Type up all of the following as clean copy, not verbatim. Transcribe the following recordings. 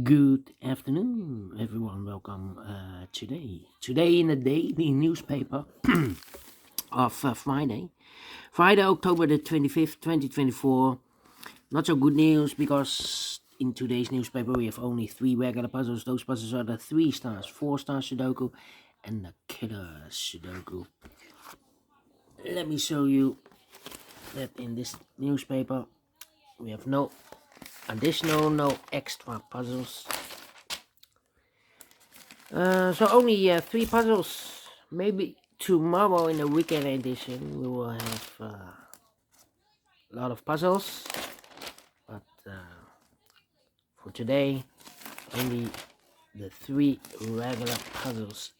Good afternoon, everyone. Welcome today in the daily newspaper of Friday, October the 25th, 2024. Not so good news because in today's newspaper we have only three regular puzzles. Those puzzles are the 3 stars, 4 stars Sudoku, and the killer Sudoku. Let me show you that in this newspaper we have no extra puzzles. So only 3 puzzles. Maybe tomorrow in the weekend edition we will have a lot of puzzles. But for today, only the 3 regular puzzles.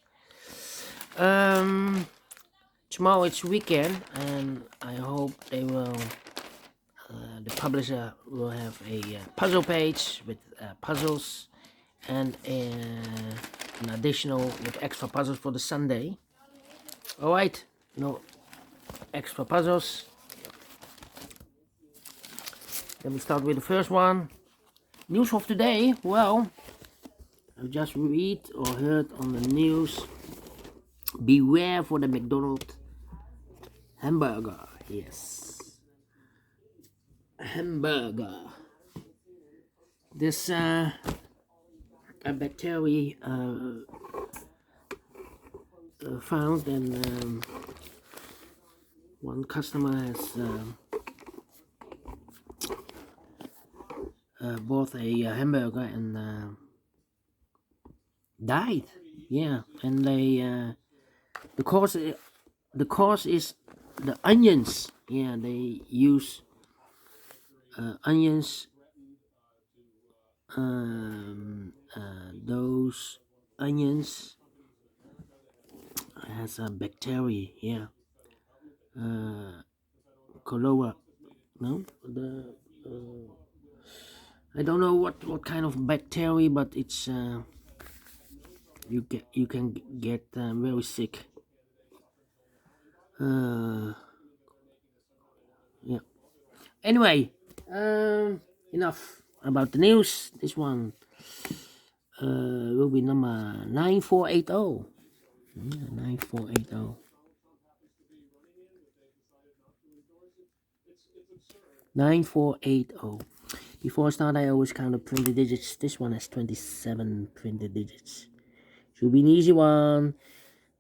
Tomorrow it's weekend, and I hope they will. The publisher will have a puzzle page with puzzles and an additional with extra puzzles for the Sunday. Alright, no extra puzzles. Let me start with the first one. News of today. Well, I just read or heard on the news. Beware for the Mcdonald hamburger. Yes, hamburger. This a bacteria found, and one customer has bought a hamburger and died. Yeah, and they the cause is the onions. Yeah, they use onions. Those onions has a bacteria. Yeah, cholera. No, the I don't know what kind of bacteria, but it's you can get very sick. Yeah. Anyway, enough about the news. This one will be number 9480. 9480. 9480. Before I start, I always count the printed digits. This one has 27 printed digits. Should be an easy one.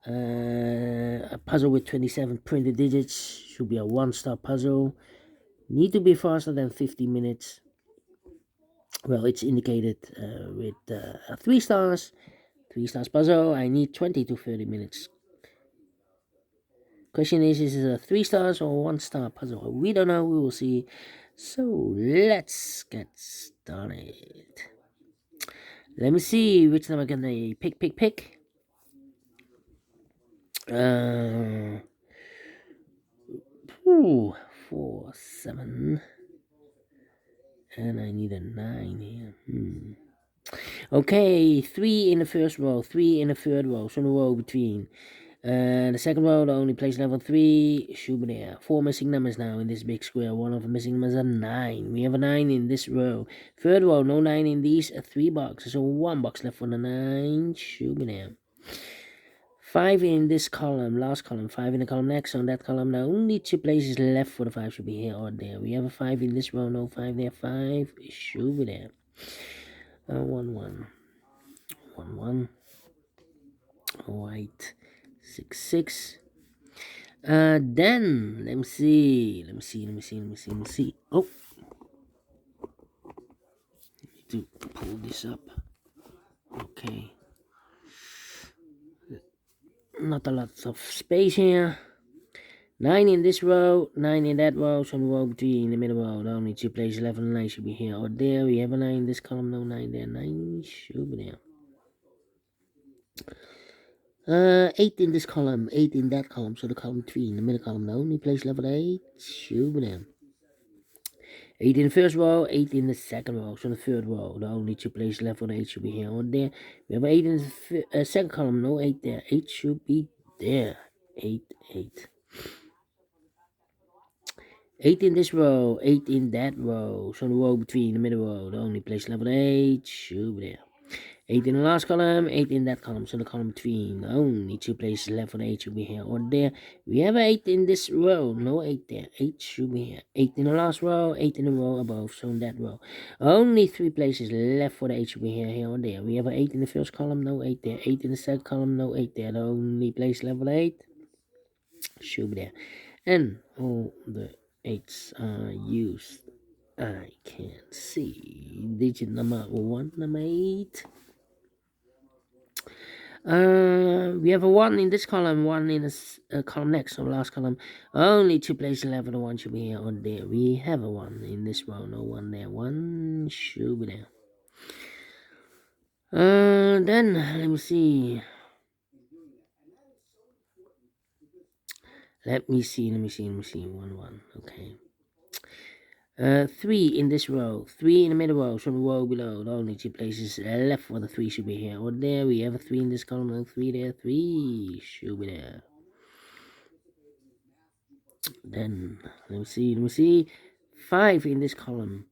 A puzzle with 27 printed digits should be a 1-star puzzle. Need to be faster than 50 minutes. Well, it's indicated with 3 stars. 3 stars puzzle. I need 20 to 30 minutes. Question is it a 3 stars or 1-star puzzle? We don't know. We will see. So let's get started. Let me see which number can I pick. 4, 7, and I need a 9 here. Okay, 3 in the first row, 3 in the third row, so the row between. The second row, the only place level 3 should be there. 4 missing numbers now in this big square. One of the missing numbers are 9. We have a 9 in this row. Third row, no 9 in these 3 boxes. So 1 box left for the 9 should be there. 5 in this column, last column. 5 in the column next. On that column, the only 2 places left for the 5 should be here or there. We have a 5 in this row, no 5 there. 5 should be there. 1, 1. 1, 1. Alright. 6, 6. Then let me see. Oh, need to pull this up. Okay. Not a lot of space here. 9 in this row, 9 in that row, so the row between the middle row. The only 2 places left on the 9 should be here or there. We have a 9 in this column, no 9 there. 9 should be there. 8 in this column, 8 in that column, so the column 3 in the middle column, the only place level 8 should be there. 8 in the first row, 8 in the second row, so the third row, the only 2 places left for the 8 should be here or there. We have 8 in the second column, no 8 there, 8 should be there. 8, 8. 8 in this row, 8 in that row. So the row between the middle row, the only place level 8 should be there. 8 in the last column, 8 in that column. So the column between, the only 2 places left for the 8 should be here or there. We have 8 in this row, no 8 there. 8 should be here. 8 in the last row, 8 in the row above, so in that row. Only 3 places left for the 8 should be here or there. We have 8 in the first column, no 8 there. 8 in the second column, no 8 there. The only place level 8 should be there. And all the 8s are used. I can't see. Digit number 1, number 8. We have a 1 in this column, 1 in this column next, so last column. Only 2 places left, the 1 should be here or there. We have a 1 in this row, no 1 there. 1 should be there. Then, let me see. Let me see. 1, 1, okay. 3 in this row, 3 in the middle row, so the row below, the only 2 places left for the 3 should be here or there. We have a 3 in this column, no 3 there, 3 should be there. Then, let me see, 5 in this column,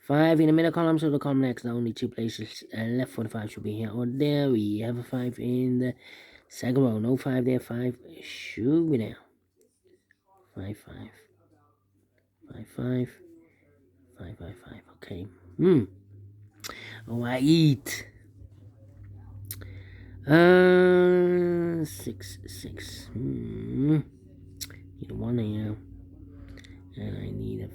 5 in the middle column, so the column next, the only 2 places left for the 5 should be here or there. We have a 5 in the second row, no 5 there, 5 should be there. 5, 5, 5, 5, 5, 5, 5, okay. Alright. 6, 6. Need a 1 here. And I need a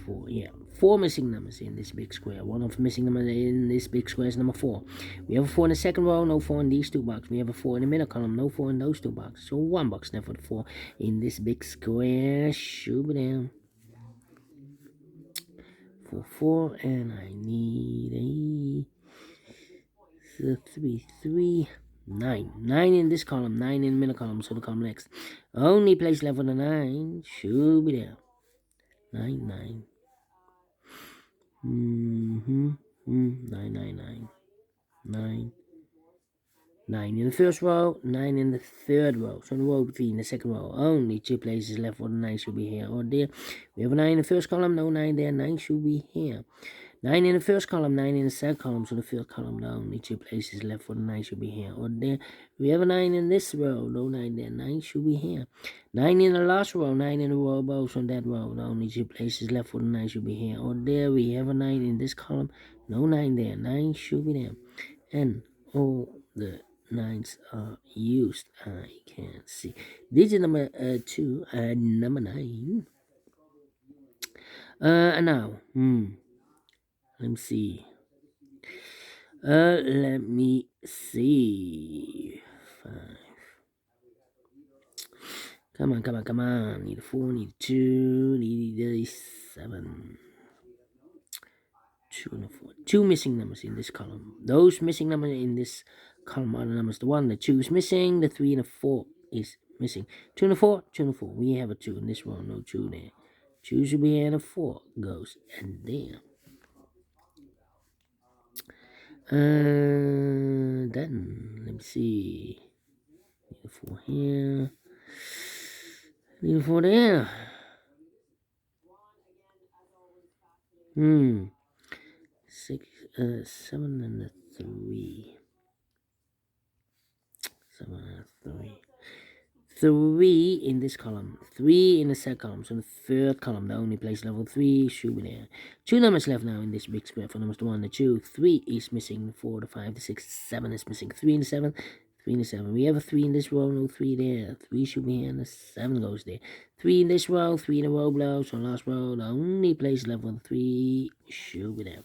4. Yeah, 4 missing numbers in this big square. One of the missing numbers in this big square is number 4. We have a 4 in the second row, no 4 in these 2 boxes. We have a 4 in the middle column, no 4 in those 2 boxes. So 1 box left for the 4 in this big square. Shoot it down. 4, 4, and I need a 3, 3. 9. 9 in this column, 9 in the middle column, so the column next. Only place left for the 9 should be there. 9, 9. 9, 9, 9. 9. 9 in the first row, 9 in the third row. So the row between the second row, only 2 places left for the 9 should be here or there. We have a 9 in the first column, no 9 there, 9 should be here. 9 in the first column, 9 in the second column, so the first column, the only 2 places left for the 9 should be here or there. We have a 9 in this row, no 9 there, 9 should be here. 9 in the last row, 9 in the row above, so that row, the only 2 places left for the 9 should be here or there. We have a 9 in this column, no 9 there, 9 should be there. And all the 9s are used. I can't see. Digit number 2 and number 9. And now, let me see. Let me see. 5. Come on. Need a 4, need a 2, need a 7. 2 and a 4. 2 missing numbers in this column. Those missing numbers in this column are the numbers. The 1, the 2 is missing. The 3 and the 4 is missing. 2 and a 4, 2 and a 4. We have a 2 in this one, no 2 there. 2 should be here and a 4 goes and there. Then let me see. Need a 4 here. Need a 4 there. 6, 7 and a 3. 7 and a 3. 3 in this column, 3 in the second column, so the third column, the only place level 3 should be there. 2 numbers left now in this big square for numbers 1, the 2, 3 is missing, 4, the 5, the 6, 7 is missing, 3 and the 7, 3 and the 7. We have a 3 in this row, no 3 there, 3 should be here, and the 7 goes there. 3 in this row, 3 in the row below, so last row, the only place left for the 3 should be there.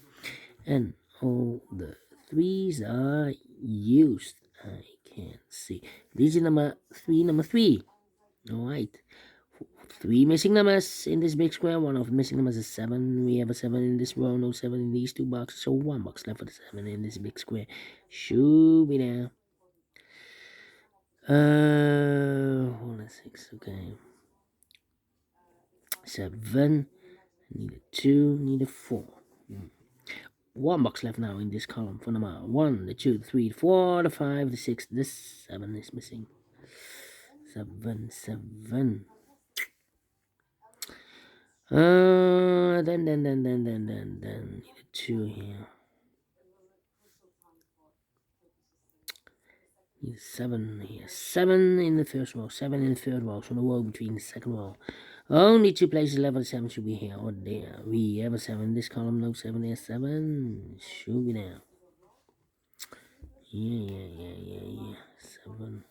And all the 3s are used. I can't see. Digit number 3. Alright. 3 missing numbers in this big square. One of the missing numbers is 7. We have a 7 in this row, no 7 in these 2 boxes. So 1 box left for the 7 in this big square. Should be there. Hold on, 6. Okay. 7. Need a 2. Need a 4. 1 box left now in this column for number 1, the 2, the 3, the 4, the 5, the 6, the 7 is missing. 7. Then need a 2 here. Need a 7 here. 7 in the first row, 7 in the third row. So the row between the second row. Only 2 places level 7 should be here or there. We have a 7 in this column, no 7 there. 7 should be there. Yeah. 7.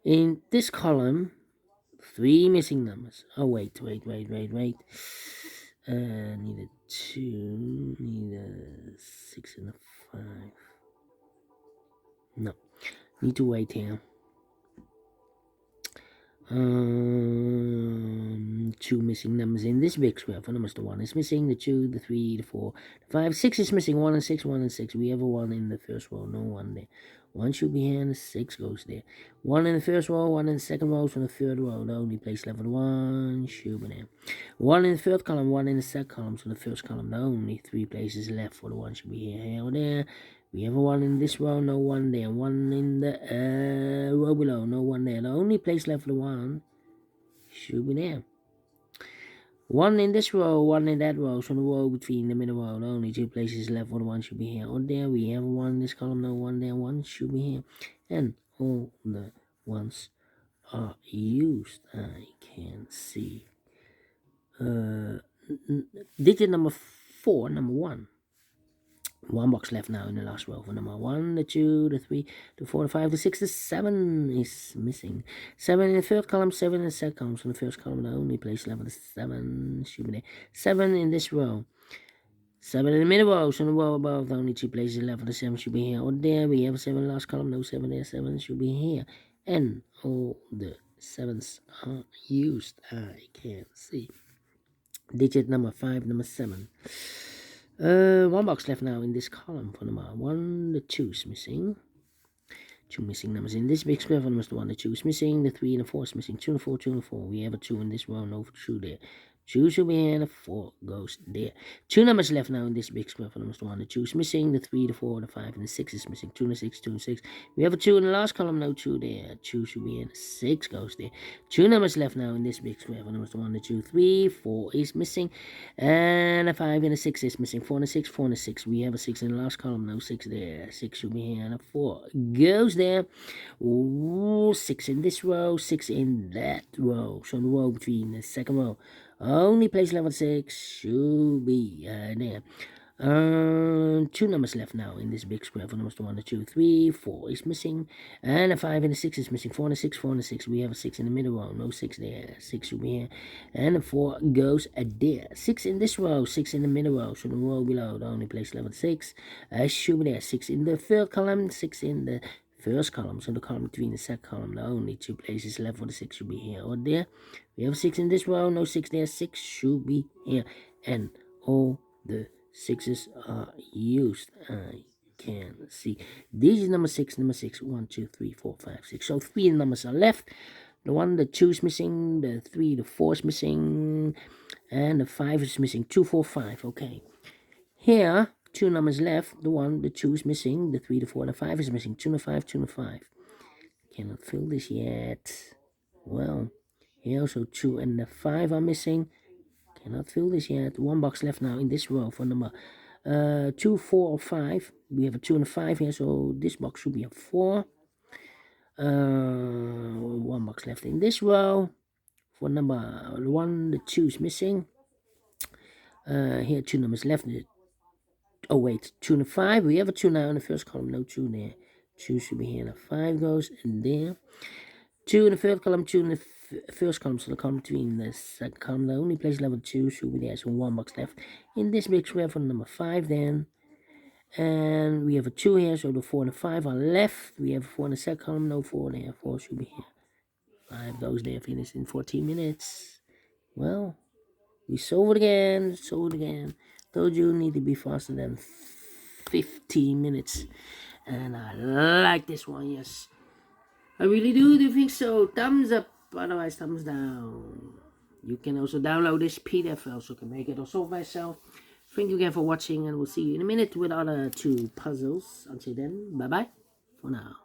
In this column, 3 missing numbers. Oh, wait. Need a 2, need a 6 and a 5. No, need to wait here. 2 missing numbers in this big square. For numbers, the 1 is missing, the 2, the 3, the 4, the 5, 6 is missing, 1 and 6, 1 and 6. We have a 1 in the first row, no 1 there. 1 should be here, and 6 goes there. 1 in the first row, 1 in the second row, so in the third row, the only place level 1 should be there. 1 in the third column, 1 in the second column, so in the first column, the only 3 places left for the 1 should be here or there. We have a 1 in this row, no 1 there. 1 in the row below, no 1 there. The only place left for the 1 should be there. 1 in this row, 1 in that row. So the row between the middle row, the only 2 places left for the 1 should be here or there. We have a 1 in this column, no 1 there. 1 should be here. And all the 1s are used. I can see. Digit number 4, number 1. 1 box left now in the last row for number 1, the 2, the 3, the 4, the 5, the 6, the 7 is missing. 7 in the third column, 7 in the second column. So in the first column, the only place left is 7 should be there. 7 in this row. 7 in the middle row. So in the row above, the only 2 places left for the 7 should be here or there. We have a 7 last column, no 7 there. 7 should be here. And all the 7s are used. I can see. Digit number 5, number 7. 1 box left now in this column for number 1, the 2 is missing. 2 missing numbers in this big square for number 1, the 2 is missing, the 3 and the 4 is missing. 2 and 4, 2 and 4. We have a 2 in this row, no 2 there. 2 should be here, and the 4 goes there. 2 numbers left now in this big square for number 1, the 2 is missing, the 3, the 4, the 5, and the 6 is missing. 2 and 6, 2 and 6. We have a 2 in the last column, no 2 there. 2 should be here, and 6 goes there. 2 numbers left now in this big square for number 1, the 2, 3, 4 is missing, and a 5 and a 6 is missing. 4 and a 6, 4 and a 6. We have a 6 in the last column, no 6 there. 6 should be here, and a 4 goes there. Ooh, 6 in this row, 6 in that row. So the row between the second row. Only place level 6 should be there. 2 numbers left now in this big square for numbers 1, 2, 3, 4 is missing, and a 5 and a 6 is missing. 4 and a 6, 4 and a 6. We have a 6 in the middle row, no 6 there. 6 should be here, and a 4 goes there. 6 in this row, 6 in the middle row, so the row below, the only place level 6 should be there. 6 in the third column, 6 in the first column, so the column between the second column, the only 2 places left for the 6 should be here or there. We have 6 in this row, no 6 there. 6 should be here, and all the 6s are used. I can see. This is number 6, number 6. 1, 2, 3, 4, 5, 6. So 3 numbers are left. The 1, the 2 is missing, the 3, the 4 is missing, and the 5 is missing. 2, 4, 5. Okay. Here, 2 numbers left. The 1, the 2 is missing, the 3, the 4, and the 5 is missing. 2 and 5, 2 and 5. Cannot fill this yet. Well, here also 2 and the 5 are missing. Cannot fill this yet. 1 box left now in this row for number 2, 4, or 5. We have a 2 and a 5 here, so this box should be a 4. 1 box left in this row for number 1. The 2 is missing. Here 2 numbers left. Oh wait, 2 and a 5. We have a 2 now in the first column. No 2 there. 2 should be here. And a 5 goes in there. 2 in the third column. 2 in the first column. So the column between the second column. The only place level 2 should be there. So 1 box left in this big square for number 5 then. And we have a 2 here. So the 4 and the 5 are left. We have a 4 in the second column. No 4 there. 4 should be here. 5 goes there. Finished in 14 minutes. Well, we solve it again. Told you need to be faster than 15 minutes. And I like this one, yes. I really do. Do you think so? Thumbs up, otherwise thumbs down. You can also download this PDF file so you can make it or solve myself. Thank you again for watching, and we'll see you in a minute with other 2 puzzles. Until then, bye-bye for now.